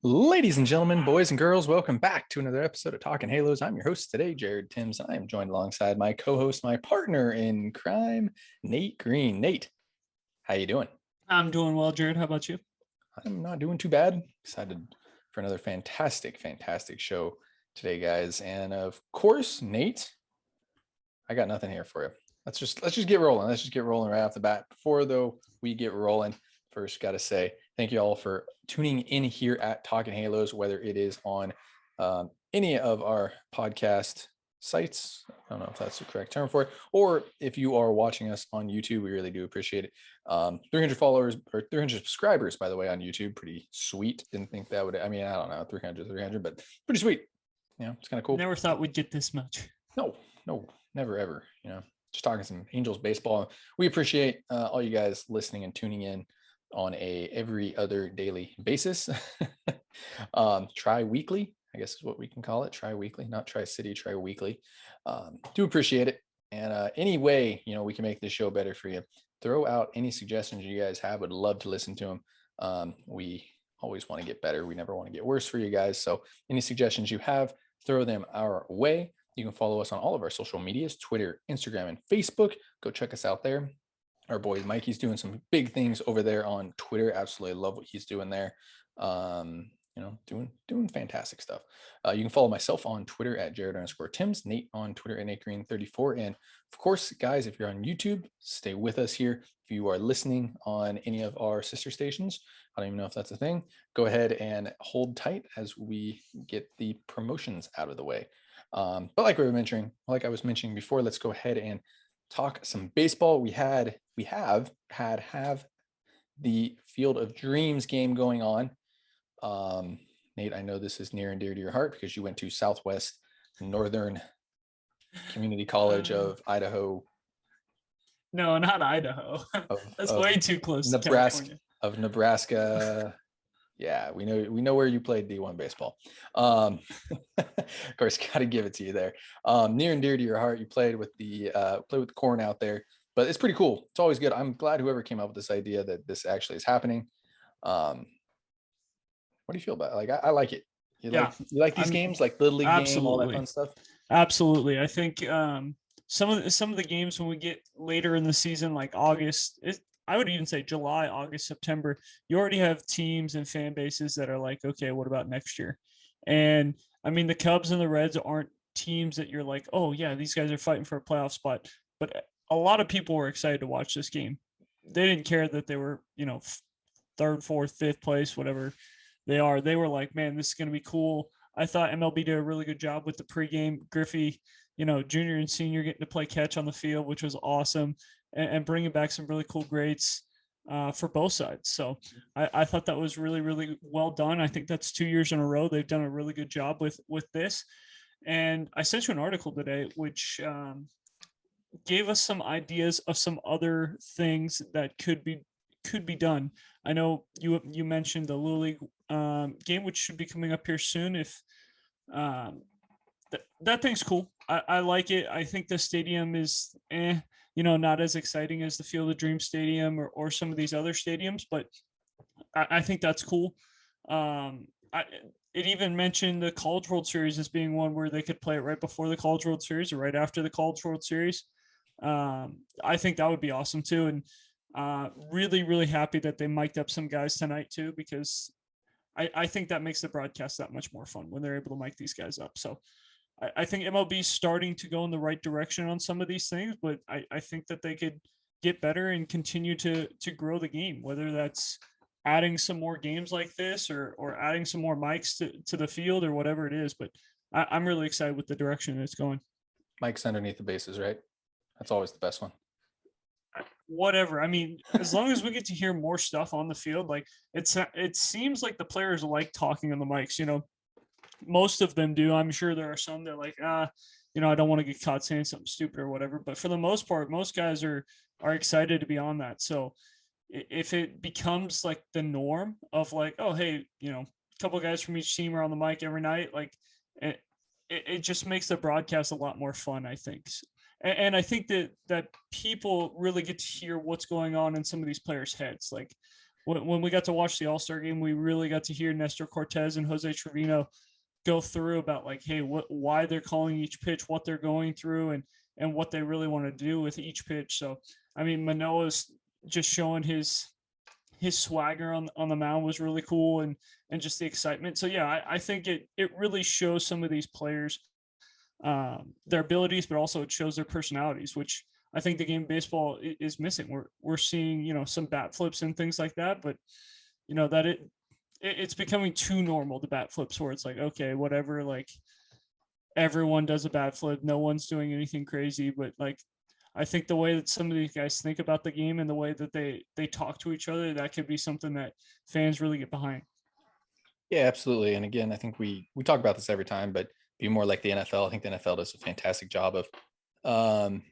Ladies and gentlemen, boys and girls, welcome back to another episode of Talking Halos. I'm your host today, Jared Timms. I am joined alongside my co-host, my partner in crime, Nate Green. Nate, how you doing? I'm doing well, Jared. How about you? I'm not doing too bad. Excited for another fantastic show today, guys. And of course, Nate, I got nothing here for you. Let's just get rolling. Let's just get rolling right off the bat. Before though we get rolling, first got to say thank you all for tuning in here at Talking Halos, whether it is on any of our podcast sites. I don't know if that's the correct term for it, or if you are watching us on YouTube, we really do appreciate it. 300 followers or 300 subscribers, by the way, on YouTube. Pretty sweet. Didn't think that would, I don't know, 300, but pretty sweet. Yeah, it's kind of cool. Never thought we'd get this much. No, never ever. Just talking some Angels baseball. We appreciate all you guys listening and tuning in on a every other daily basis. Tri-weekly, I guess is what we can call it. Tri-weekly, not tri-city, tri-weekly. Do appreciate it. And any way, we can make this show better for you. Throw out any suggestions you guys have. Would love to listen to them. We always want to get better. We never want to get worse for you guys. So any suggestions you have, throw them our way. You can follow us on all of our social medias, Twitter, Instagram, and Facebook. Go check us out there. Our boy Mikey's doing some big things over there on Twitter. Absolutely love what he's doing there. Doing fantastic stuff. You can follow myself on Twitter at Jared_Timms, Nate on Twitter at NateGreen34. And of course, guys, if you're on YouTube, stay with us here. If you are listening on any of our sister stations, I don't even know if that's a thing, go ahead and hold tight as we get the promotions out of the way. But like I was mentioning before, let's go ahead and talk some baseball. We have the Field of Dreams game going on. Nate, I know this is near and dear to your heart because you went to Southwest Northern Community College of Idaho. No, not Idaho. That's way too close. Nebraska. Yeah, we know where you played D1 baseball. Of course, got to give it to you there. Near and dear to your heart, you played with the corn out there, but it's pretty cool. It's always good. I'm glad whoever came up with this idea that this actually is happening. What do you feel about it? Like I like it. You like these games, like Little League game, all that fun stuff? Absolutely. I think some of the games when we get later in the season, like August, I would even say July, August, September, you already have teams and fan bases that are like, okay, what about next year? And I mean, the Cubs and the Reds aren't teams that you're like, oh yeah, these guys are fighting for a playoff spot. But a lot of people were excited to watch this game. They didn't care that they were, third, fourth, fifth place, whatever they are. They were like, man, this is going to be cool. I thought MLB did a really good job with the pregame. Griffey, junior and senior getting to play catch on the field, which was awesome. And bringing back some really cool greats for both sides. So I thought that was really, really well done. I think that's 2 years in a row. They've done a really good job with this. And I sent you an article today, which gave us some ideas of some other things that could be done. I know you mentioned the Little League game, which should be coming up here soon. If that thing's cool. I like it. I think the stadium is not as exciting as the Field of Dreams Stadium or some of these other stadiums, but I think that's cool. It even mentioned the College World Series as being one where they could play it right before the College World Series or right after the College World Series. I think that would be awesome too. And really, really happy that they mic'd up some guys tonight too, because I think that makes the broadcast that much more fun when they're able to mic these guys up. So I think MLB is starting to go in the right direction on some of these things, but I think that they could get better and continue to grow the game, whether that's adding some more games like this or adding some more mics to the field or whatever it is. But I'm really excited with the direction it's going. Mics underneath the bases, right? That's always the best one. Whatever. I mean, as long as we get to hear more stuff on the field, like it seems like the players like talking on the mics, most of them do. I'm sure there are some that are like, I don't want to get caught saying something stupid or whatever. But for the most part, most guys are excited to be on that. So if it becomes like the norm of like, oh, hey, a couple of guys from each team are on the mic every night, like it just makes the broadcast a lot more fun, I think. And I think that people really get to hear what's going on in some of these players' heads. Like when we got to watch the All-Star game, we really got to hear Nestor Cortez and Jose Trevino go through about like, hey, why they're calling each pitch, what they're going through, and what they really want to do with each pitch. So I mean, Manoah's just showing his swagger on the mound was really cool, and just the excitement. So yeah, I think it really shows some of these players their abilities, but also it shows their personalities, which I think the game of baseball is missing. We're seeing, you know, some bat flips and things like that, but you know that it's becoming too normal, the bat flips, where it's like, okay, whatever, like everyone does a bat flip, no one's doing anything crazy. But like, I think the way that some of these guys think about the game and the way that they talk to each other, that could be something that fans really get behind. Yeah, absolutely. And again, I think we talk about this every time, but be more like the NFL. I think the NFL does a fantastic job of um,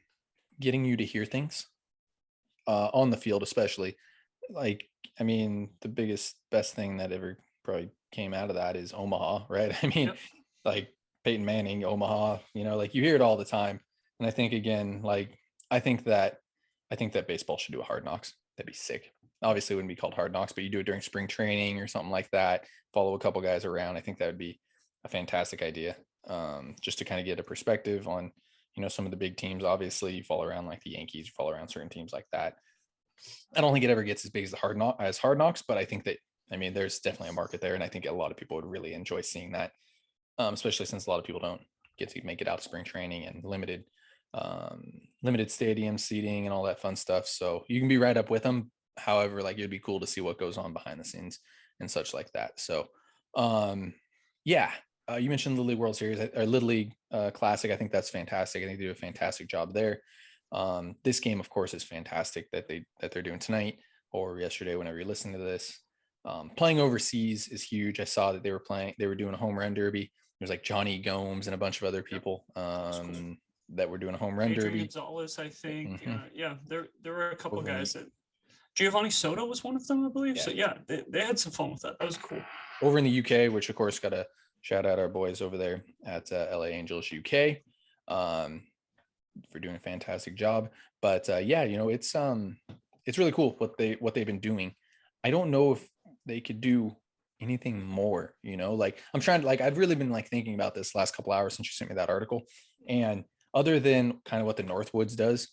getting you to hear things on the field, especially. Like, I mean, the best thing that ever probably came out of that is Omaha, right? I mean, Yep. like Peyton Manning, Omaha, you know, like you hear it all the time. And I think again, like I think that I think that baseball should do a Hard Knocks. That'd be sick. Obviously, it wouldn't be called Hard Knocks, but you do it during spring training or something like that. Follow a couple guys around. I think that would be a fantastic idea. Just to kind of get a perspective on, you know, some of the big teams. Obviously, you follow around like the Yankees, you follow around certain teams like that. I don't think it ever gets as big as Hard Knocks, but I think that I mean there's definitely a market there, and I think a lot of people would really enjoy seeing that, especially since a lot of people don't get to make it out to spring training and limited stadium seating and all that fun stuff. So you can be right up with them. However, like it'd be cool to see what goes on behind the scenes and such like that. So, yeah, you mentioned the League World Series or Little League Classic. I think that's fantastic. I think they do a fantastic job there. This game, of course, is fantastic that they're doing tonight or yesterday, whenever you're listening to this. Playing overseas is huge. I saw that they were doing a home run derby. There's like Johnny Gomes and a bunch of other people Cool. that were doing a home run Adrian derby. Gonzalez, I think. Hmm. Yeah, there were a couple Over in guys that Giovanni Soto was one of them, I believe. yeah, So yeah, they had some fun with that. That was cool. over in the UK, which of course got to shout out our boys over there at LA Angels UK for doing a fantastic job. But yeah, you know it's really cool what they've been doing. I don't know if they could do anything more. You know, like I'm trying to like I've really been like thinking about this last couple hours since you sent me that article, and other than kind of what the Northwoods does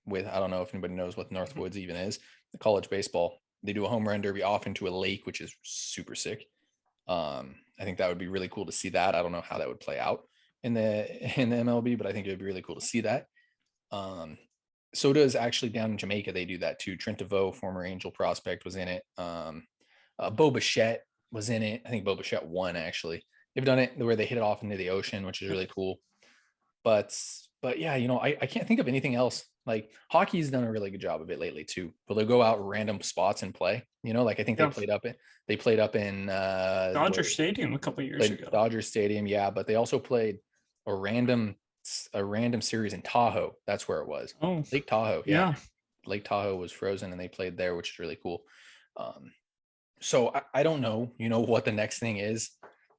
with I don't know if anybody knows what Northwoods even is. The college baseball, they do a home run derby off into a lake, which is super sick. I think that would be really cool to see that. I don't know how that would play out in the MLB, but I think it would be really cool to see that. Um, so does actually down in Jamaica. They do that too. Trent DeVoe, former Angel prospect, was in it. Bo Bichette was in it. I think Bo Bichette won actually. They've done it where they hit it off into the ocean, which is really cool. But but yeah, you know, I can't think of anything else. Like hockey's done a really good job of it lately too. But they'll go out random spots and play. You know, like I think Yeah, they played up in Dodger Stadium a couple years played ago. Dodger Stadium, yeah, but they also played a random series in Tahoe. That's where it was. Oh, Lake Tahoe, yeah. yeah. Lake Tahoe was frozen and they played there, which is really cool. Um, so I don't know, you know, what the next thing is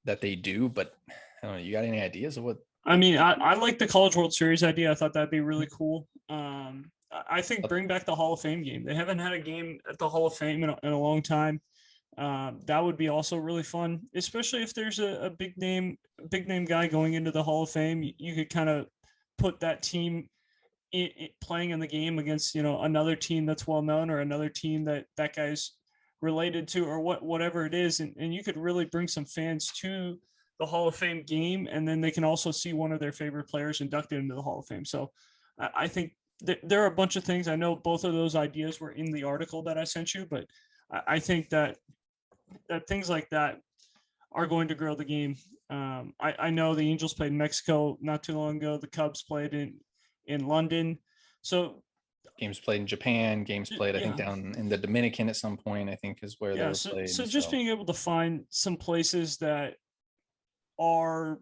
that they do, but I don't know. You got any ideas of what? I mean, I like the College World Series idea. I thought that'd be really cool. I think bring back the Hall of Fame game. They haven't had a game at the Hall of Fame in a long time. That would be also really fun, especially if there's a big name guy going into the Hall of Fame. You could kind of put that team playing in the game against, you know, another team that's well known or another team that guy's related to, or whatever it is, and you could really bring some fans to the Hall of Fame game, and then they can also see one of their favorite players inducted into the Hall of Fame. So I think there are a bunch of things. I know both of those ideas were in the article that I sent you, but I think that things like that are going to grow the game. I know the Angels played in Mexico not too long ago. The Cubs played in London. So Games played in Japan, games played, I think, yeah, down in the Dominican at some point, I think is where they yeah. were So played. just So being able to find some places are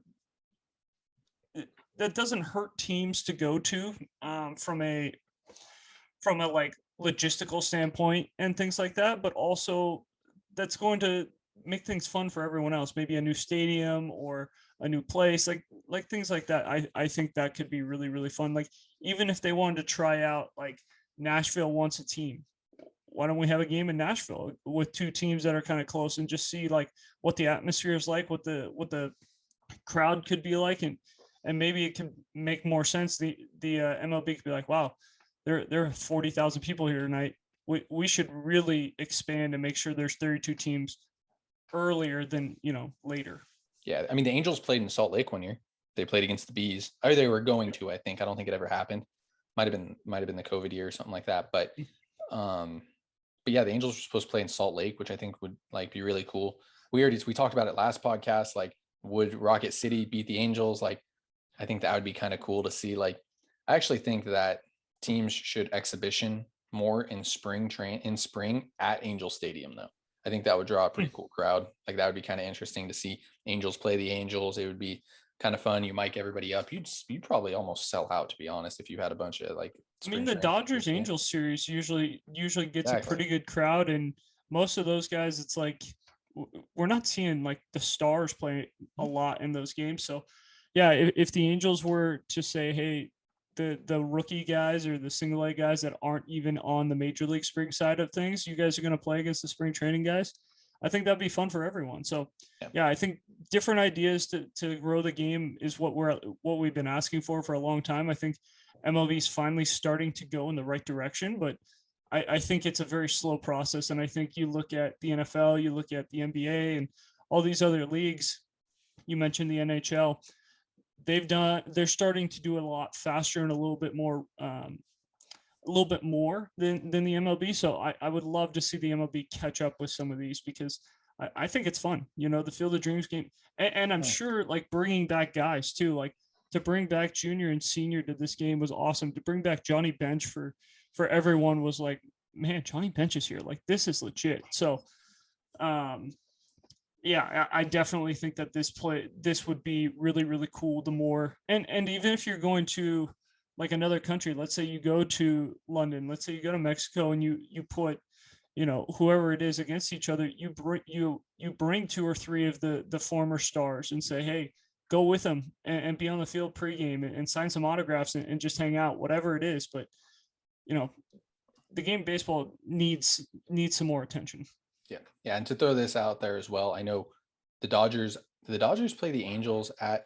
that doesn't hurt teams to go to, from a like logistical standpoint and things like that, but also that's going to make things fun for everyone else. Maybe a new stadium or a new place, like things like that. I think that could be really fun. Like even if they wanted to try out, like Nashville wants a team, why don't we have a game in Nashville with two teams that are kind of close and just see like what the atmosphere is like, what the crowd could be like, and maybe it can make more sense. The MLB could be like, wow, there are 40,000 people here tonight. We should really expand and make sure there's 32 teams earlier than later. Yeah, I mean the Angels played in Salt Lake one year. They played against the Bees. Or they were going to, I think. I don't think it ever happened. Might have been the COVID year or something like that. But yeah, the Angels were supposed to play in Salt Lake, which I think would like be really cool. We talked about it last podcast. Like, would Rocket City beat the Angels? Like, I think that would be kind of cool to see. Like, I actually think that teams should exhibition more in spring at Angel Stadium though. I think that would draw a pretty cool crowd. Like, that would be kind of interesting to see Angels play the Angels. It would be kind of fun. You mic everybody up. You'd probably almost sell out, to be honest, if you had a bunch of like. I mean, the Dodgers Angels series usually gets a pretty good crowd, and most of those guys, it's like we're not seeing like the stars play a lot in those games. So, yeah, if the Angels were to say, hey, the rookie guys or the single A guys that aren't even on the major league spring side of things, you guys are going to play against the spring training guys. I think that'd be fun for everyone. So yeah, I think different ideas to grow the game is what we've been asking for a long time. I think MLB is finally starting to go in the right direction, but I think it's a very slow process. And I think you look at the NFL, you look at the NBA and all these other leagues, you mentioned the NHL, they're starting to do it a lot faster and a little bit more than the MLB. So I would love to see the MLB catch up with some of these because I think it's fun, the Field of Dreams game. And I'm sure like bringing back guys too, like to bring back junior and senior to this game was awesome. To bring back Johnny Bench for everyone was like, man, Johnny Bench is here. Like, this is legit. So, yeah, I definitely think that this would be really, really cool. The more, and even if you're going to like another country, let's say you go to London, let's say you go to Mexico, and you put, whoever it is against each other, you bring two or three of the former stars and say, hey, go with them and be on the field pregame and sign some autographs and just hang out, whatever it is. But the game of baseball needs some more attention. Yeah, and to throw this out there as well, I know the Dodgers play the Angels at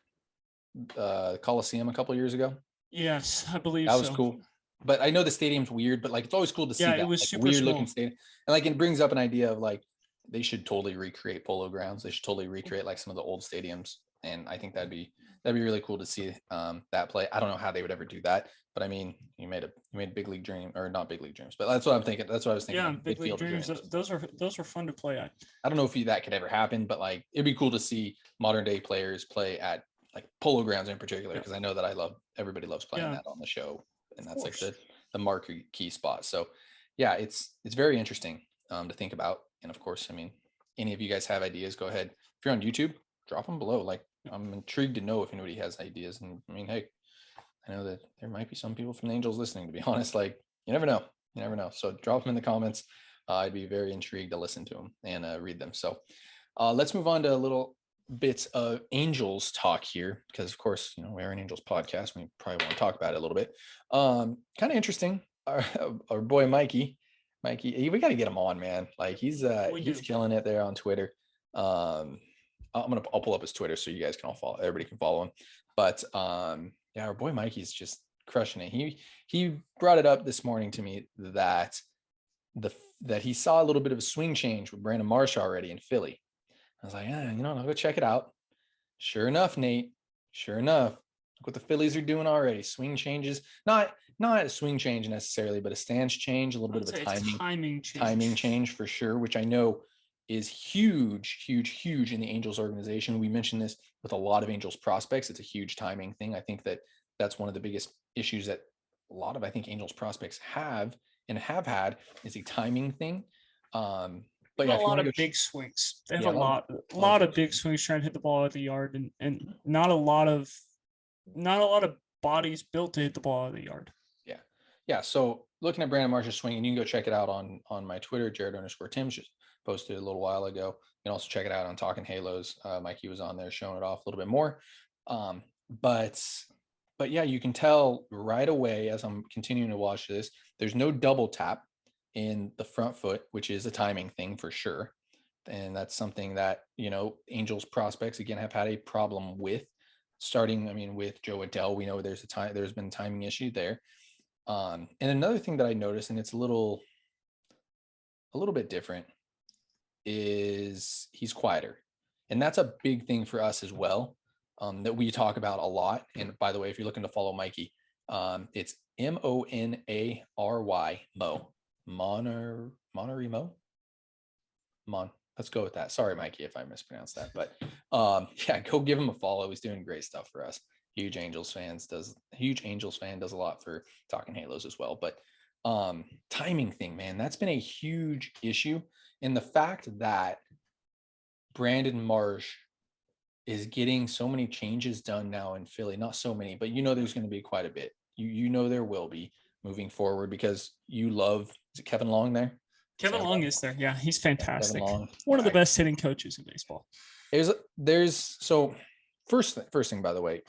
Coliseum a couple years ago. Yes, I believe that was cool. But I know the stadium's weird, but like it's always cool to see that. It was like, super weird small. looking stadium, and like it brings up an idea of like they should totally recreate Polo Grounds. They should totally recreate like some of the old stadiums, and I think that'd be really cool to see that play. I don't know how they would ever do that, but I mean, you made big league dream, or not big league dreams, but that's what I'm thinking. That's what I was thinking. Yeah, big league dreams. Those are fun to play at. I don't know if that could ever happen, but like it'd be cool to see modern day players play at like Polo Grounds in particular, because I know that everybody loves playing that on the show, and that's like the marquee spot. So yeah, it's very interesting to think about. And of course, I mean, any of you guys have ideas, go ahead. If you're on YouTube, drop them below. Like, I'm intrigued to know if anybody has ideas. And I mean, hey, I know that there might be some people from the Angels listening, to be honest. Like, you never know. So drop them in the comments. I'd be very intrigued to listen to them and read them. So let's move on to a little bits of Angels talk here, because of course, we're an Angels podcast. We probably want to talk about it a little bit. Kind of interesting. Our boy Mikey, we got to get him on, man. Like he's killing it there on Twitter. I'll pull up his Twitter so you guys can all follow. Everybody can follow him. But yeah, our boy Mikey's just crushing it. He brought it up this morning to me that he saw a little bit of a swing change with Brandon Marsh already in Philly. I was like, I'll go check it out. Sure enough, Nate. Look what the Phillies are doing already. Swing changes, not a swing change necessarily, but a stance change, a little bit of a timing change for sure, which I know is huge in the Angels organization. We mentioned this with a lot of Angels prospects. It's a huge timing thing. I think that's one of the biggest issues that a lot of, I think, Angels prospects have had is a timing thing. But yeah, a lot of big swings. They have a lot of big swings trying to hit the ball out of the yard, and not a lot of bodies built to hit the ball out of the yard. Yeah. So looking at Brandon Marsh's swing, and you can go check it out on my Twitter, Jared_Timms, just posted a little while ago. You can also check it out on Talking Halos. Mikey was on there showing it off a little bit more. But yeah, you can tell right away as I'm continuing to watch this, there's no double tap in the front foot, which is a timing thing for sure. And that's something that, Angels prospects again have had a problem with starting. I mean, with Joe Adele, we know there's been a timing issue there. And another thing that I noticed, and it's a little bit different, is he's quieter. And that's a big thing for us as well, that we talk about a lot. And by the way, if you're looking to follow Mikey, it's Monary Mo. Monary Mo? Mon. Let's go with that. Sorry, Mikey, if I mispronounced that. But yeah, go give him a follow. He's doing great stuff for us. Huge Angels fan, does a lot for Talking Halos as well. But timing thing, man, that's been a huge issue. And the fact that Brandon Marsh is getting so many changes done now in Philly, not so many, but there's going to be quite a bit. There will be moving forward, because is it Kevin Long there? Kevin Long is there. Yeah, he's fantastic. Kevin Long, one of the best hitting coaches in baseball. So first thing, by the way,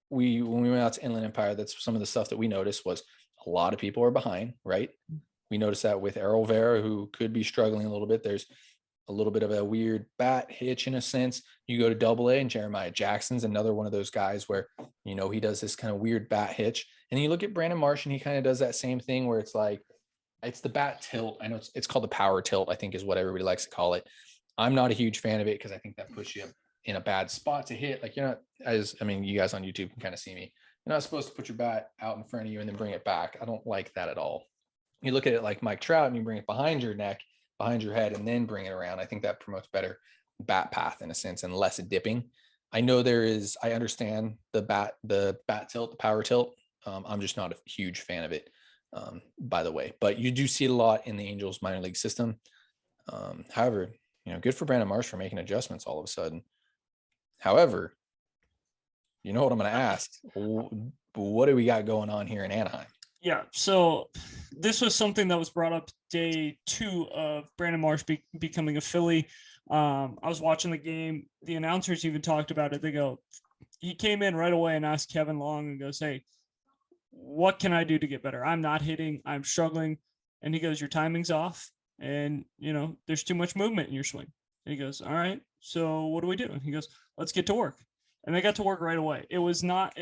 when we went out to Inland Empire, that's some of the stuff that we noticed was a lot of people are behind, right? We noticed that with Errol Vera, who could be struggling a little bit. There's a little bit of a weird bat hitch in a sense. You go to Double-A, and Jeremiah Jackson's another one of those guys where, he does this kind of weird bat hitch. And you look at Brandon Marsh, and he kind of does that same thing where it's like, it's the bat tilt. I know it's called the power tilt, I think is what everybody likes to call it. I'm not a huge fan of it, because I think that puts you in a bad spot to hit. Like, you guys on YouTube can kind of see me. You're not supposed to put your bat out in front of you and then bring it back. I don't like that at all. You look at it like Mike Trout, and you bring it behind your neck, behind your head, and then bring it around. I think that promotes better bat path in a sense, and less dipping. I know I understand the bat tilt, the power tilt. I'm just not a huge fan of it, by the way, but you do see it a lot in the Angels minor league system. However, good for Brandon Marsh for making adjustments all of a sudden. However, you know what I'm going to ask? What do we got going on here in Anaheim? Yeah, so this was something that was brought up day 2 of Brandon Marsh becoming a Philly. I was watching the game. The announcers even talked about it. They go, he came in right away and asked Kevin Long and goes, "Hey, what can I do to get better? I'm not hitting. I'm struggling." And he goes, "Your timing's off, and there's too much movement in your swing." And he goes, "All right, so what do we do?" And he goes, "Let's get to work." And they got to work right away. It was not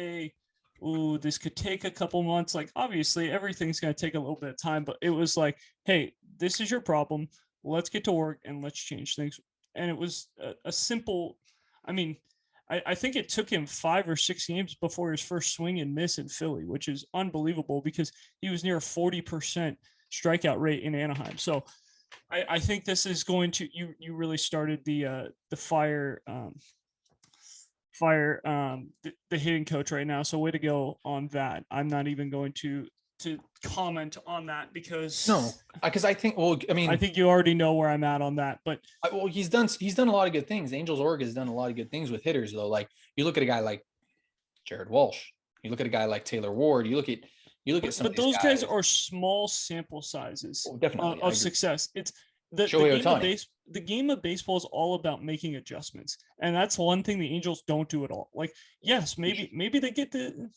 this could take a couple months. Like, obviously everything's going to take a little bit of time, but it was like, "Hey, this is your problem. Let's get to work and let's change things." And it was a simple, I think it took him 5 or 6 games before his first swing and miss in Philly, which is unbelievable, because he was near a 40% strikeout rate in Anaheim. So I think this is going to, you really started the hitting coach right now. So way to go on that. I'm not even going to comment on that, because I think, I think you already know where I'm at on that. But he's done a lot of good things. Angels org has done a lot of good things with hitters, though. Like, you look at a guy like Jared Walsh, you look at a guy like Taylor Ward, you look at some. But those guys are small sample sizes definitely of success. It's the game of baseball is all about making adjustments, and that's one thing the Angels don't do at all. Like, yes, maybe they get the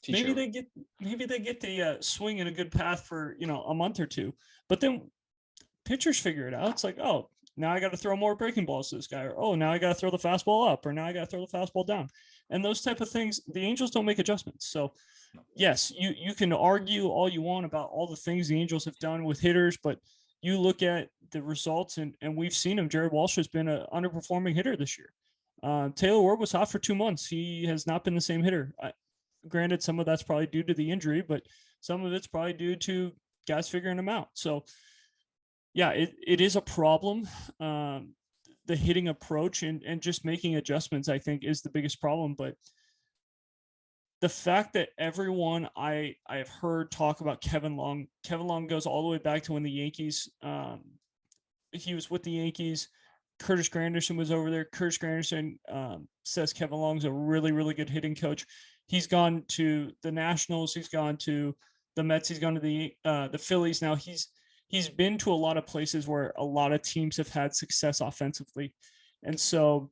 maybe they get the swing in a good path for a month or two, but then pitchers figure it out. It's like, oh, now I got to throw more breaking balls to this guy, or oh, now I got to throw the fastball up, or now I got to throw the fastball down, and those type of things. The Angels don't make adjustments. So yes, you can argue all you want about all the things the Angels have done with hitters, but you look at the results, and we've seen him. Jared Walsh has been an underperforming hitter this year. Taylor Ward was hot for 2 months. He has not been the same hitter. Granted, some of that's probably due to the injury, but some of it's probably due to guys figuring him out. So yeah, it is a problem. The hitting approach and just making adjustments, I think, is the biggest problem. But the fact that everyone I've heard talk about Kevin Long goes all the way back to when the Yankees, he was with the Yankees. Curtis Granderson was over there. Curtis Granderson says Kevin Long's a really, really good hitting coach. He's gone to the Nationals. He's gone to the Mets. He's gone to the Phillies. Now he's been to a lot of places where a lot of teams have had success offensively. And so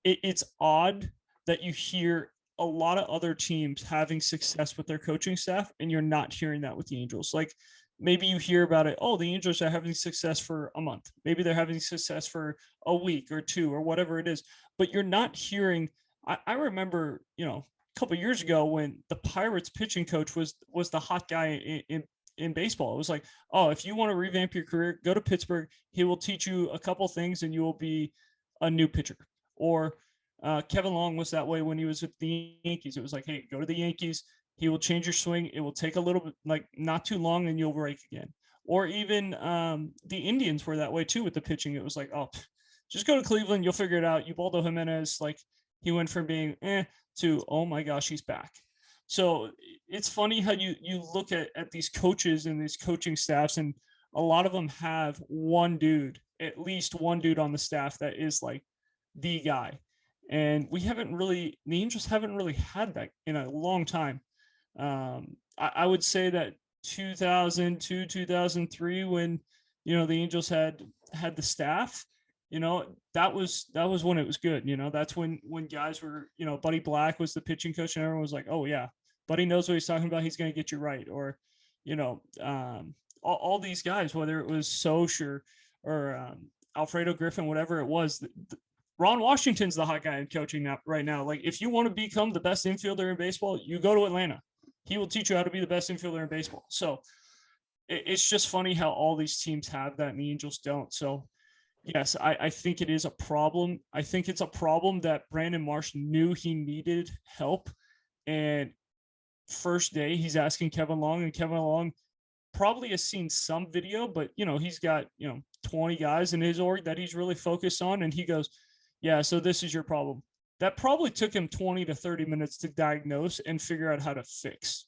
it's odd that you hear a lot of other teams having success with their coaching staff, and you're not hearing that with the Angels. Like, maybe you hear about it. Oh, the Angels are having success for a month. Maybe they're having success for a week or two or whatever it is. But you're not hearing. I remember, a couple years ago when the Pirates pitching coach was the hot guy in baseball. It was like, oh, if you want to revamp your career, go to Pittsburgh. He will teach you a couple things, and you will be a new pitcher. Or Kevin Long was that way when he was with the Yankees. It was like, hey, go to the Yankees. He will change your swing. It will take a little bit, like not too long, and you'll break again. Or even the Indians were that way too with the pitching. It was like, oh, just go to Cleveland. You'll figure it out. Ubaldo Jimenez, like he went from being to, oh my gosh, he's back. So it's funny how you look at these coaches and these coaching staffs, and a lot of them have one dude, at least one dude on the staff that is like the guy. And the Angels haven't really had that in a long time. I would say that 2002, 2003, when the Angels had the staff, that was when it was good. That's when guys were, Buddy Black was the pitching coach, and everyone was like, oh yeah, Buddy knows what he's talking about. He's going to get you right. Or, all these guys, whether it was Soch or Alfredo Griffin, whatever it was. Ron Washington's the hot guy in coaching right now. Like, if you want to become the best infielder in baseball, you go to Atlanta. He will teach you how to be the best infielder in baseball. So it's just funny how all these teams have that and the Angels don't. So yes, I think it is a problem. I think it's a problem that Brandon Marsh knew he needed help. And first day, he's asking Kevin Long, and Kevin Long probably has seen some video, but he's got 20 guys in his org that he's really focused on, and he goes, yeah, so this is your problem. That probably took him 20 to 30 minutes to diagnose and figure out how to fix.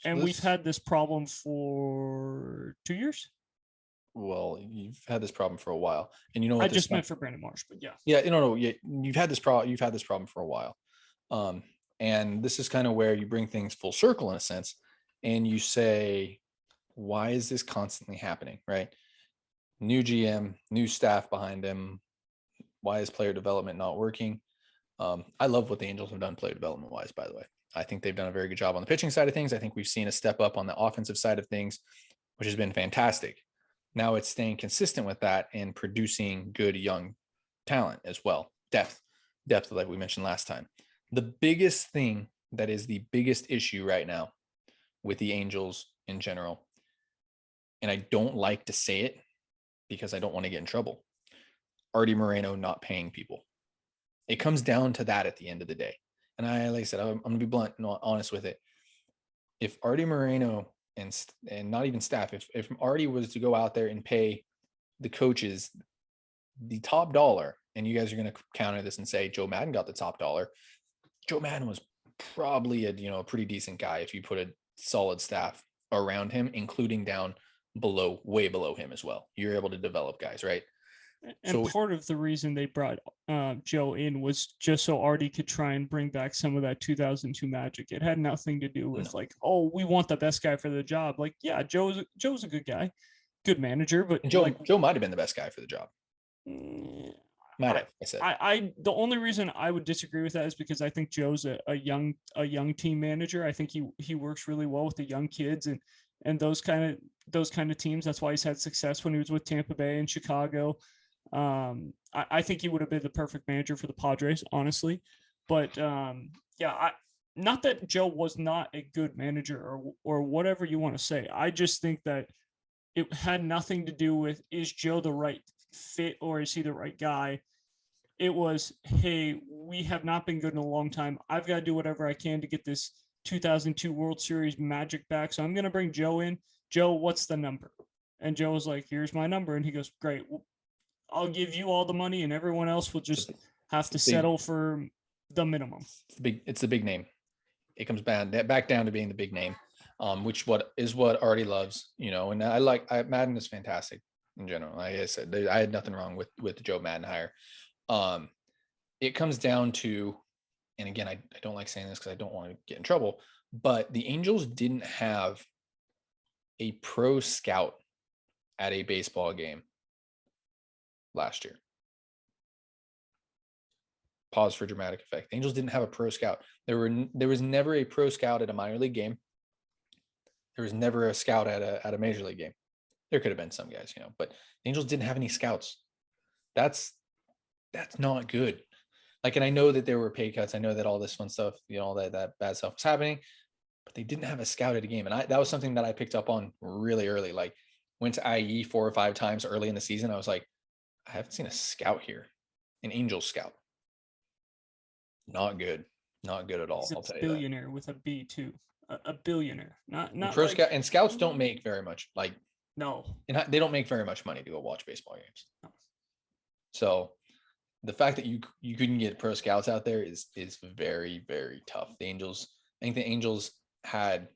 And we've had this problem for 2 years. Well, you've had this problem for a while, and I just meant for Brandon Marsh, but yeah. Yeah, you've had this problem. You've had this problem for a while, and this is kind of where you bring things full circle in a sense, and you say, why is this constantly happening? Right? New GM, new staff behind him. Why is player development not working? I love what the Angels have done player development wise, by the way. I think they've done a very good job on the pitching side of things. I think we've seen a step up on the offensive side of things, which has been fantastic. Now it's staying consistent with that and producing good young talent as well. Depth, like we mentioned last time. The biggest thing that is the biggest issue right now with the Angels in general, and I don't like to say it because I don't want to get in trouble, Artie Moreno not paying people. It comes down to that at the end of the day. And like I said, I'm going to be blunt and honest with it. If Artie Moreno and not even staff, if Artie was to go out there and pay the coaches the top dollar, and you guys are going to counter this and say Joe Madden got the top dollar, Joe Madden was probably a pretty decent guy if you put a solid staff around him, including down below, way below him as well. You're able to develop guys, right? And part of the reason they brought Joe in was just so Artie could try and bring back some of that 2002 magic. It had nothing to do with like, oh, we want the best guy for the job. Like, yeah, Joe's a good guy, good manager, but Joe might have been the best guy for the job. Might have. I said. The only reason I would disagree with that is because I think Joe's a young team manager. I think he works really well with the young kids and those kind of teams. That's why he's had success when he was with Tampa Bay and Chicago. I think he would have been the perfect manager for the Padres, honestly. But not that Joe was not a good manager or whatever you want to say. I just think that it had nothing to do with, is Joe the right fit or is he the right guy? It was, hey, we have not been good in a long time. I've got to do whatever I can to get this 2002 World Series magic back. So I'm going to bring Joe in. Joe, what's the number? And Joe was like, here's my number. And he goes, great. I'll give you all the money and everyone else will just have to settle for the minimum. It's the big name. It comes back down to being the big name, which what Artie loves, and Madden is fantastic in general. Like I said, I had nothing wrong with the Joe Madden hire. It comes down to, and again, I don't like saying this because I don't want to get in trouble, but the Angels didn't have a pro scout at a baseball game last year. Pause for dramatic effect. The Angels didn't have a pro scout. There was never a pro scout at a minor league game. There was never a scout at a major league game. There could have been some guys, but the Angels didn't have any scouts. That's not good. Like, and I know that there were pay cuts. I know that all this fun stuff, all that bad stuff was happening, but they didn't have a scout at a game. And that was something that I picked up on really early. Like, went to IE 4 or 5 times early in the season. I was like, I haven't seen a scout here, an Angels scout. Not good. Not good at all. I'll tell you that. Billionaire with a B too. A billionaire. Not Pro like, scout, and scouts don't make very much. Like, no, and they don't make very much money to go watch baseball games. No. So the fact that you couldn't get pro scouts out there is very, very tough. I think the Angels had,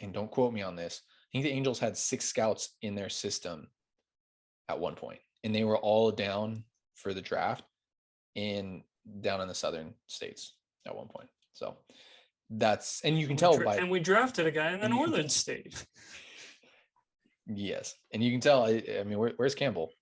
and don't quote me on this, I think the Angels had 6 scouts in their system at one point, and they were all down for the draft down in the southern states at one point. So that's, and you can tell by, and we drafted a guy in the northern state. Yes, and you can tell. I mean, where's Campbell?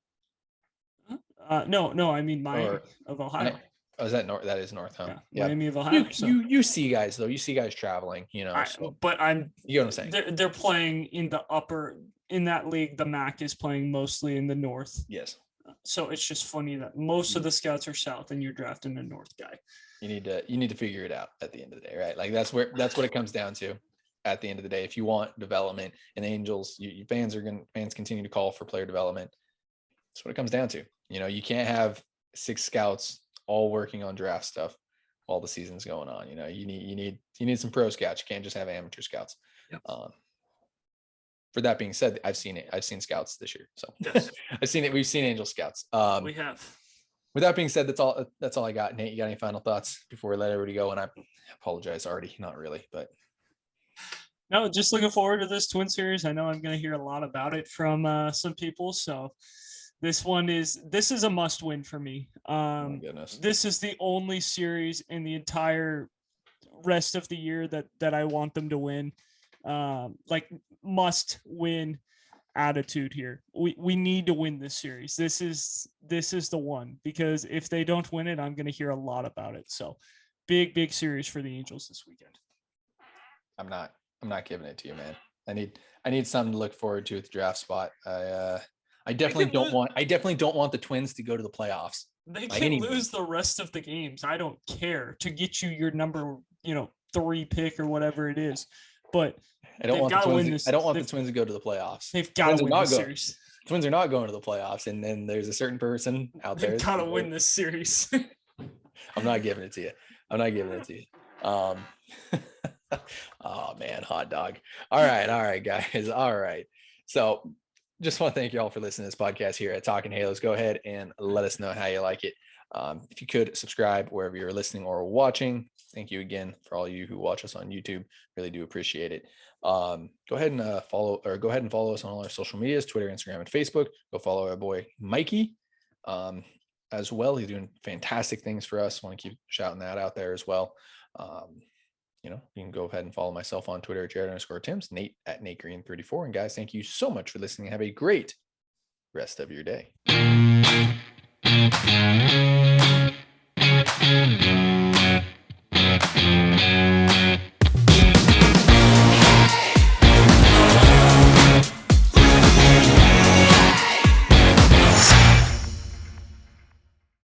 No, I mean Miami of Ohio. No, oh, is that north? That is north, huh? Yeah, Miami of Ohio. You see guys though. You see guys traveling. But you know what I'm saying. They're playing in the upper, in that league. The MAC is playing mostly in the north. Yes. So it's just funny that most of the scouts are south, and you're drafting a north guy. You need to figure it out at the end of the day, right? Like that's what it comes down to. At the end of the day, if you want development, and the Angels, fans continue to call for player development. That's what it comes down to. You can't have 6 scouts all working on draft stuff while the season's going on. You need some pro scouts. You can't just have amateur scouts. Yep. For that being said, I've seen it. I've seen scouts this year, so yes. I've seen it. We've seen Angel scouts. We have. With that being said, that's all I got. Nate, you got any final thoughts before we let everybody go? And I apologize already, not really, but. No, just looking forward to this Twin Series. I know I'm going to hear a lot about it from some people. So this is a must win for me. Oh my goodness. This is the only series in the entire rest of the year that I want them to win. Like, must win attitude here. We need to win this series. This is the one, because if they don't win it, I'm going to hear a lot about it. So big series for the Angels this weekend. I'm not giving it to you, man. I need something to look forward to at the draft spot. I definitely don't want the Twins to go to the playoffs. They can lose the rest of the games. I don't care, to get you your number, 3 pick or whatever it is. But I don't want the Twins to go to the playoffs. They've got to win this series. Twins are not going to the playoffs, and then there's a certain person out there. They've got to win this series. I'm not giving it to you. Oh man, hot dog. All right, guys. All right. So just want to thank you all for listening to this podcast here at Talking Halos. Go ahead and let us know how you like it. If you could subscribe wherever you're listening or watching. Thank you again for all you who watch us on YouTube. Really do appreciate it. Go ahead and follow us on all our social medias, Twitter, Instagram, and Facebook. Go follow our boy Mikey as well. He's doing fantastic things for us. Want to keep shouting that out there as well. You can go ahead and follow myself on Twitter, Jared_Tims, Nate at NateGreen34. And guys, thank you so much for listening. Have a great rest of your day.